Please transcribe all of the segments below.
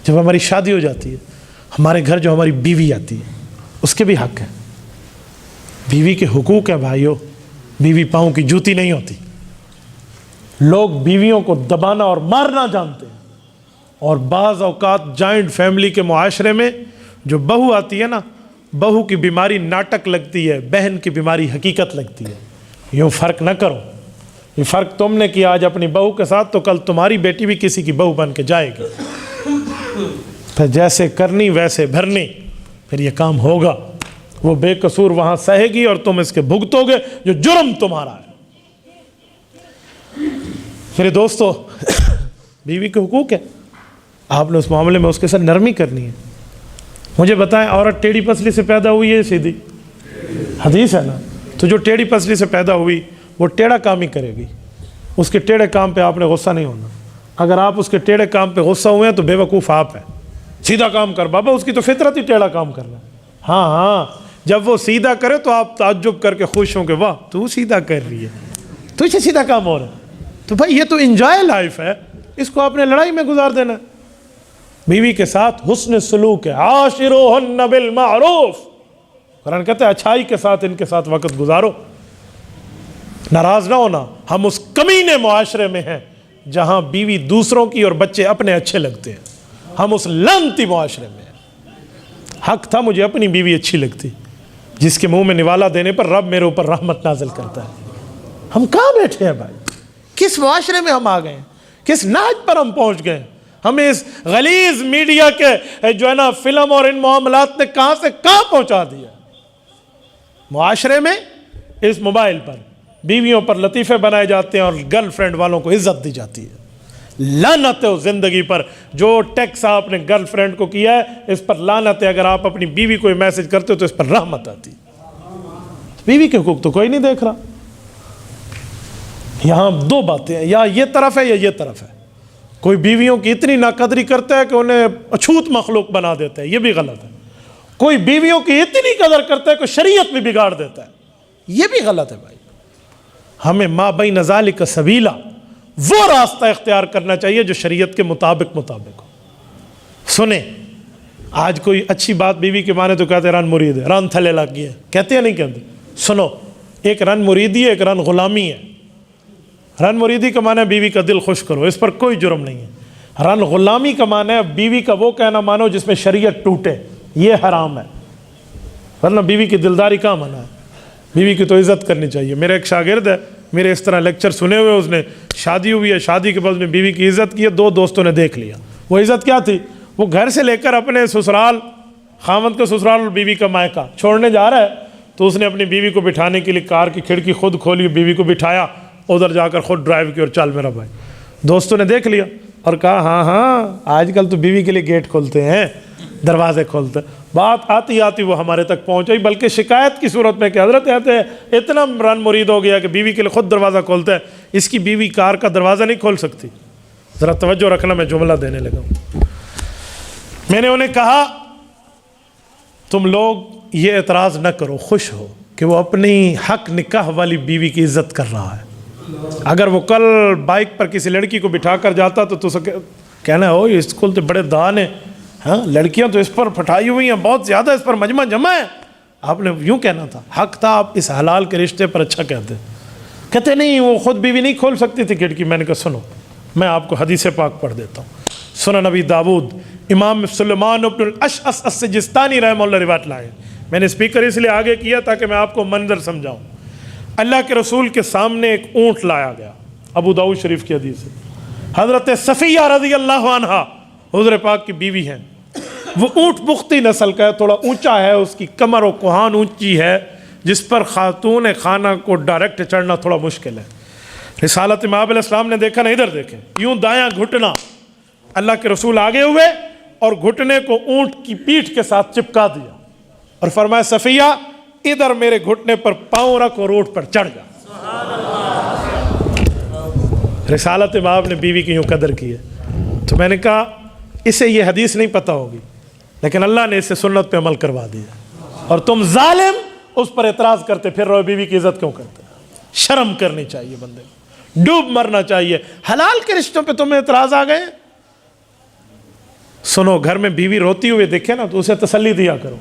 جب ہماری شادی ہو جاتی ہے، ہمارے گھر جو ہماری بیوی آتی ہے اس کے بھی حق ہے. بیوی کے حقوق ہیں بھائیوں. بیوی پاؤں کی جوتی نہیں ہوتی. لوگ بیویوں کو دبانا اور مارنا جانتے ہیں. اور بعض اوقات جوائنٹ فیملی کے معاشرے میں جو بہو آتی ہے نا، بہو کی بیماری ناٹک لگتی ہے، بہن کی بیماری حقیقت لگتی ہے. یوں فرق نہ کرو. یہ فرق تم نے کیا آج اپنی بہو کے ساتھ، تو کل تمہاری بیٹی بھی کسی کی بہو بن کے جائے گی. پھر جیسے کرنی ویسے بھرنی، پھر یہ کام ہوگا. وہ بے قصور وہاں سہے گی اور تم اس کے بھگتو گے جو جرم تمہارا ہے. میرے دوستو، بیوی کے حقوق ہے. آپ نے اس معاملے میں اس کے ساتھ نرمی کرنی ہے. مجھے بتائیں، عورت ٹیڑھی پسلی سے پیدا ہوئی ہے سیدھی؟ حدیث ہے نا. تو جو ٹیڑھی پسلی سے پیدا ہوئی وہ ٹیڑھا کام ہی کرے گی. اس کے ٹیڑھے کام پہ آپ نے غصہ نہیں ہونا. اگر آپ اس کے ٹیڑھے کام پہ غصہ ہوئے ہیں تو بے وقوف آپ ہیں. سیدھا کام کر بابا، اس کی تو فطرت ہی ٹیڑھا کام کرنا. ہاں، جب وہ سیدھا کرے تو آپ تعجب کر کے خوش ہوں کہ واہ تو سیدھا کر رہی ہے، تو اسے سیدھا کام ہو رہا ہے. تو بھائی یہ تو انجوائے لائف ہے، اس کو آپ نے لڑائی میں گزار دینا. بیوی کے ساتھ حسن سلوک ہے. عاشروہن بالمعروف. قرآن کہتا ہے اچھائی کے ساتھ ان کے ساتھ وقت گزارو. ناراض نہ ہونا. ہم اس کمینے معاشرے میں ہیں جہاں بیوی دوسروں کی اور بچے اپنے اچھے لگتے ہیں. ہم اس لعنتی معاشرے میں ہیں. حق تھا مجھے اپنی بیوی اچھی لگتی، جس کے منہ میں نوالا دینے پر رب میرے اوپر رحمت نازل کرتا ہے. ہم کہاں بیٹھے ہیں بھائی؟ کس معاشرے میں ہم آ گئے ہیں؟ کس نہج پر ہم پہنچ گئے ہیں؟ ہمیں اس غلیظ میڈیا کے جو ہے نا فلم اور ان معاملات نے کہاں سے کہاں پہنچا دیا. معاشرے میں اس موبائل پر بیویوں پر لطیفے بنائے جاتے ہیں اور گرل فرینڈ والوں کو عزت دی جاتی ہے. لعنت ہے اس زندگی پر جو ٹیکس آپ نے گرل فرینڈ کو کیا ہے، اس پر لعنت ہے. اگر آپ اپنی بیوی کو میسج کرتے ہو تو اس پر رحمت آتی. بیوی کے حقوق تو کوئی نہیں دیکھ رہا. یہاں دو باتیں ہیں، یا یہ طرف ہے یا یہ طرف ہے. کوئی بیویوں کی اتنی ناقدری کرتا ہے کہ انہیں اچھوت مخلوق بنا دیتا ہے، یہ بھی غلط ہے. کوئی بیویوں کی اتنی قدر کرتا ہے کہ شریعت بھی بگاڑ دیتا ہے، یہ بھی غلط ہے. بھائی ہمیں ما بین ذالک سبیلا، وہ راستہ اختیار کرنا چاہیے جو شریعت کے مطابق ہو. سنیں، آج کوئی اچھی بات بیوی کے مانے تو کہتے ہیں رن مرید ہے، رن تھلے لگ گیا، کہتے ہیں نہیں کہتے؟ سنو، ایک رن مریدی ہے، ایک رن غلامی ہے. رن مریدی کا معنی ہے بیوی کا دل خوش کرو، اس پر کوئی جرم نہیں ہے. رن غلامی کا معنی ہے بیوی کا وہ کہنا مانو جس میں شریعت ٹوٹے، یہ حرام ہے. ورنہ بیوی کی دلداری کہاں منع ہے؟ بیوی کی تو عزت کرنی چاہیے. میرا ایک شاگرد ہے، میرے اس طرح لیکچر سنے ہوئے، اس نے شادی ہوئی ہے، شادی کے بعد اس نے بیوی کی عزت کی ہے. دو دوستوں نے دیکھ لیا. وہ عزت کیا تھی؟ وہ گھر سے لے کر اپنے سسرال، خاوند کا سسرال اور بیوی کا مائکہ چھوڑنے جا رہا ہے، تو اس نے اپنی بیوی کو بٹھانے کے لیے کار کی کھڑکی خود کھولی، بیوی کو بٹھایا، ادھر جا کر خود ڈرائیو کی اور چل میرا بھائی. دوستوں نے دیکھ لیا اور کہا ہاں آج کل تو بیوی کے لیے گیٹ کھولتے ہیں، دروازے کھولتے ہیں. بات آتی آتی وہ ہمارے تک پہنچ گئی، بلکہ شکایت کی صورت میں کہ حضرت کہتے ہیں اتنا رن مرید ہو گیا کہ بیوی کے لیے خود دروازہ کھولتا ہے، اس کی بیوی کار کا دروازہ نہیں کھول سکتی. ذرا توجہ رکھنا، میں جملہ دینے لگا ہوں. میں نے انہیں کہا تم لوگ یہ اعتراض نہ کرو، خوش ہو کہ وہ اپنی حق نکاح والی بیوی کی عزت کر رہا ہے. اگر وہ کل بائک پر کسی لڑکی کو بٹھا کر جاتا تو کہنا ہو یہ اسکول تو بڑے دان ہیں، ہاں لڑکیاں تو اس پر پھٹائی ہوئی ہیں، بہت زیادہ اس پر مجمع جمع ہے. آپ نے یوں کہنا تھا، حق تھا آپ اس حلال کے رشتے پر اچھا کہتے. کہتے نہیں وہ خود بیوی نہیں کھول سکتی تھی کھڑکی. میں نے کہا سنو، میں آپ کو حدیث پاک پڑھ دیتا ہوں. سنن نبی داود، امام سلیمان بن الاشعث السجستانی رحمہ اللہ روایت لائے. میں نے اسپیکر اس لیے آگے کیا تاکہ میں آپ کو منظر سمجھاؤں. اللہ کے رسول کے سامنے ایک اونٹ لایا گیا، ابو داؤد شریف کی حدیث ہے. حضرت صفیہ رضی اللہ عنہا حضور پاک کی بیوی ہیں. وہ اونٹ بختی نسل کا ہے، تھوڑا اونچا ہے، اس کی کمر و کوہان اونچی ہے، جس پر خاتون خانہ کو ڈائریکٹ چڑھنا تھوڑا مشکل ہے. رسالت امام علیہ السلام نے دیکھا نا، ادھر دیکھیں، یوں دایاں گھٹنا. اللہ کے رسول آگے ہوئے اور گھٹنے کو اونٹ کی پیٹھ کے ساتھ چپکا دیا اور فرمایا صفیہ ادھر میرے گھٹنے پر پاؤں رکھ اور اونٹ پر چڑھ جا. رسالت امام نے بیوی کی یوں قدر کی ہے. تو میں نے کہا اسے یہ حدیث نہیں پتہ ہوگی، لیکن اللہ نے اسے سنت پہ عمل کروا دیا، اور تم ظالم اس پر اعتراض کرتے پھر رہو. بیوی کی عزت کیوں کرتے؟ شرم کرنی چاہیے بندے کو، ڈوب مرنا چاہیے. حلال کے رشتوں پہ تمہیں اعتراض آ گئے. سنو، گھر میں بیوی روتی ہوئے دیکھے نا تو اسے تسلی دیا کرو،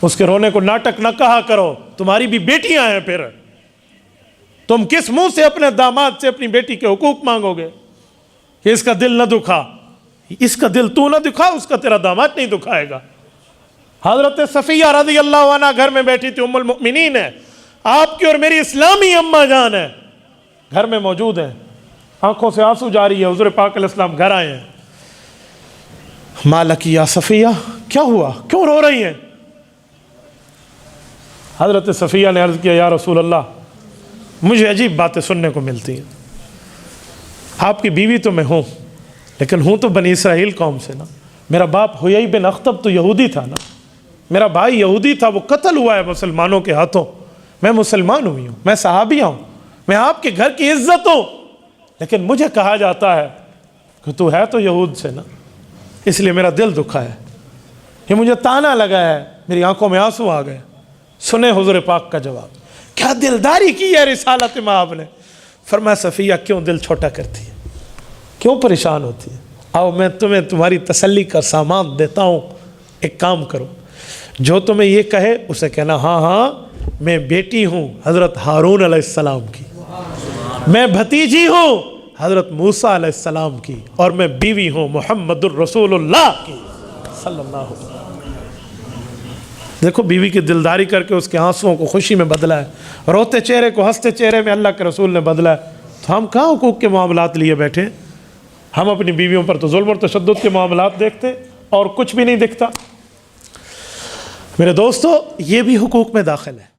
اس کے رونے کو ناٹک نہ کہا کرو، تمہاری بھی بیٹیاں ہیں، پھر تم کس منہ سے اپنے داماد سے اپنی بیٹی کے حقوق مانگو گے کہ اس کا دل نہ دکھا؟ اس کا دل تو نہ دکھا، اس کا تیرا داماد نہیں دکھائے گا۔ حضرت صفیہ رضی اللہ عنہ گھر میں بیٹھی تھی، ام المؤمنین ہے، آپ کی اور میری اسلامی اماں جان ہے، گھر میں موجود ہیں، آنکھوں سے آنسو جاری ہے، حضور پاک علیہ السلام گھر آئے ہیں۔ مالک یا صفیہ، کیا ہوا، کیوں رو رہی ہیں؟ حضرت صفیہ نے عرض کیا، یا رسول اللہ مجھے عجیب باتیں سننے کو ملتی ہیں، آپ کی بیوی تو میں ہوں، لیکن ہوں تو بنی اسرائیل قوم سے نا، میرا باپ حیی بن اخطب تو یہودی تھا نا، میرا بھائی یہودی تھا، وہ قتل ہوا ہے مسلمانوں کے ہاتھوں، میں مسلمان ہوئی ہوں، میں صحابیہ ہوں، میں آپ کے گھر کی عزت ہوں، لیکن مجھے کہا جاتا ہے کہ تو ہے تو یہود سے نا، اس لیے میرا دل دکھا ہے، یہ مجھے تانا لگا ہے، میری آنکھوں میں آنسو آ گئے۔ سنیں حضور پاک کا جواب، کیا دلداری کی ہے رسالت مآب نے۔ فرمایا صفیہ کیوں دل چھوٹا کرتی ہے، کیوں پریشان ہوتی ہے؟ آؤ میں تمہیں تمہاری تسلی کا سامان دیتا ہوں، ایک کام کرو، جو تمہیں یہ کہے اسے کہنا ہاں ہاں میں بیٹی ہوں حضرت ہارون علیہ السلام کی، میں بھتیجی ہوں حضرت موسیٰ علیہ السلام کی، اور میں بیوی ہوں محمد الرسول اللہ کی صلی اللہ علیہ وسلم۔ دیکھو بیوی کی دلداری کر کے اس کے آنسوؤں کو خوشی میں بدلا ہے، روتے چہرے کو ہنستے چہرے میں اللہ کے رسول نے بدلا ہے۔ تو ہم کہاں حقوق کے معاملات لیے بیٹھے؟ ہم اپنی بیویوں پر تو ظلم اور تشدد کے معاملات دیکھتے اور کچھ بھی نہیں دکھتا۔ میرے دوستو، یہ بھی حقوق میں داخل ہے۔